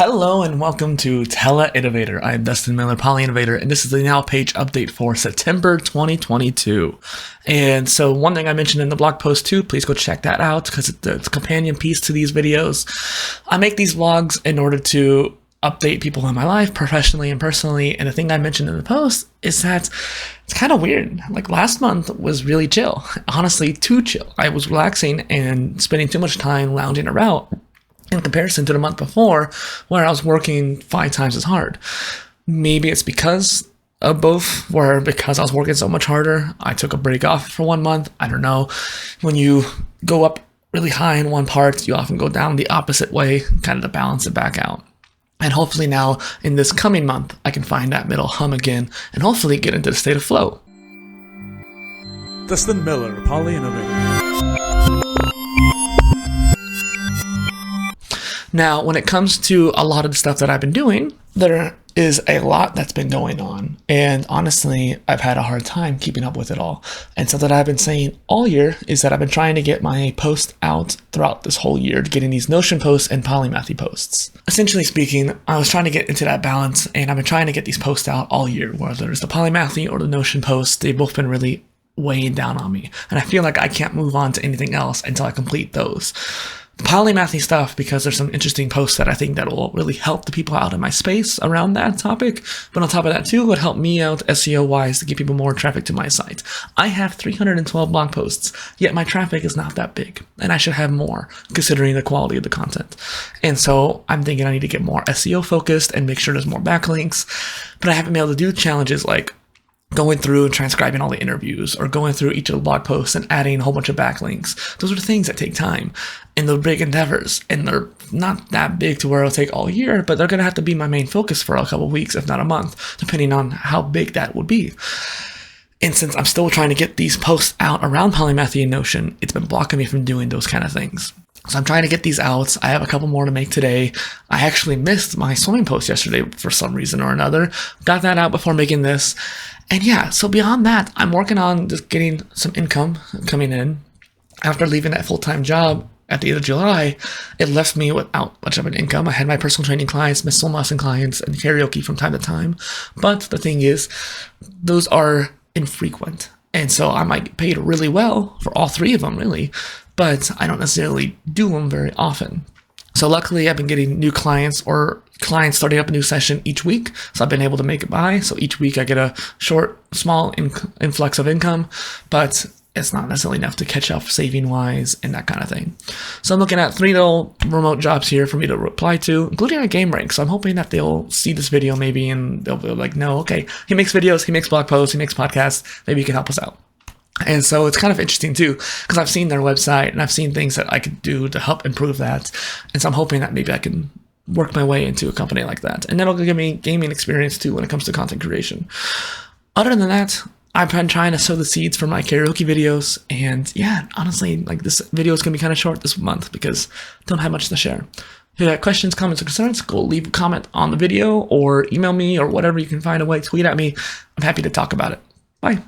Hello and welcome to Poly-Innovator. I'm Dustin Miller, PolyInnovator, and this is the Now Page update for September 2022. And so one thing I mentioned in the blog post too, please go check that out because it's a companion piece to these videos. I make these vlogs in order to update people in my life, professionally and personally, and the thing I mentioned in the post is that it's kind of weird. Like last month was really chill, honestly too chill. I was relaxing and spending too much time lounging around in comparison to the month before where I was working 5 times as hard. Maybe it's because of both, where because I was working so much harder, I took a break off for 1 month. I don't know. When you go up really high in one part, you often go down the opposite way, kind of to balance it back out. And hopefully now in this coming month, I can find that middle hum again and hopefully get into the state of flow. Dustin Miller, PolyInnovator. Now, when it comes to a lot of the stuff that I've been doing, there is a lot that's been going on. And honestly, I've had a hard time keeping up with it all. And something I've been saying all year is that I've been trying to get my posts out throughout this whole year, getting these Notion posts and polymathy posts. Essentially speaking, I was trying to get into that balance, and I've been trying to get these posts out all year, whether it's the polymathy or the Notion posts. They've both been really weighing down on me. And I feel like I can't move on to anything else until I complete those. The polymathy stuff, because there's some interesting posts that I think that will really help the people out in my space around that topic. But on top of that too, it would help me out SEO wise to get people more traffic to my site. I have 312 blog posts, yet my traffic is not that big, and I should have more considering the quality of the content. And so I'm thinking I need to get more SEO focused and make sure there's more backlinks, but I haven't been able to do challenges like going through and transcribing all the interviews, or going through each of the blog posts and adding a whole bunch of backlinks. Those are the things that take time, and they're big endeavors, and they're not that big to where it'll take all year, but they're going to have to be my main focus for a couple of weeks, if not a month, depending on how big that would be. And since I'm still trying to get these posts out around polymathy and Notion, it's been blocking me from doing those kind of things. So I'm trying to get these out. I have a couple more to make today. I actually missed my swimming post yesterday for some reason or another. Got that out before making this. And yeah, so beyond that, I'm working on just getting some income coming in. After leaving that full-time job at the end of July, it left me without much of an income. I had my personal training clients, my soul lesson clients, and karaoke from time to time. But the thing is, those are infrequent. And so I might get paid really well for all 3 of them, really, but I don't necessarily do them very often. So luckily, I've been getting new clients or clients starting up a new session each week. So I've been able to make it by. So each week I get a short, small influx of income, but it's not necessarily enough to catch up saving wise and that kind of thing. So I'm looking at 3 little remote jobs here for me to apply to, including a game rank. So I'm hoping that they'll see this video maybe and they'll be like, no, okay, he makes videos, he makes blog posts, he makes podcasts, maybe he can help us out. And so it's kind of interesting too, because I've seen their website and I've seen things that I could do to help improve that. And so I'm hoping that maybe I can work my way into a company like that. And that'll give me gaming experience too when it comes to content creation. Other than that, I've been trying to sow the seeds for my karaoke videos. And yeah, honestly, like this video is going to be kind of short this month because I don't have much to share. If you have questions, comments, or concerns, go leave a comment on the video or email me or whatever you can find a way, tweet at me. I'm happy to talk about it. Bye.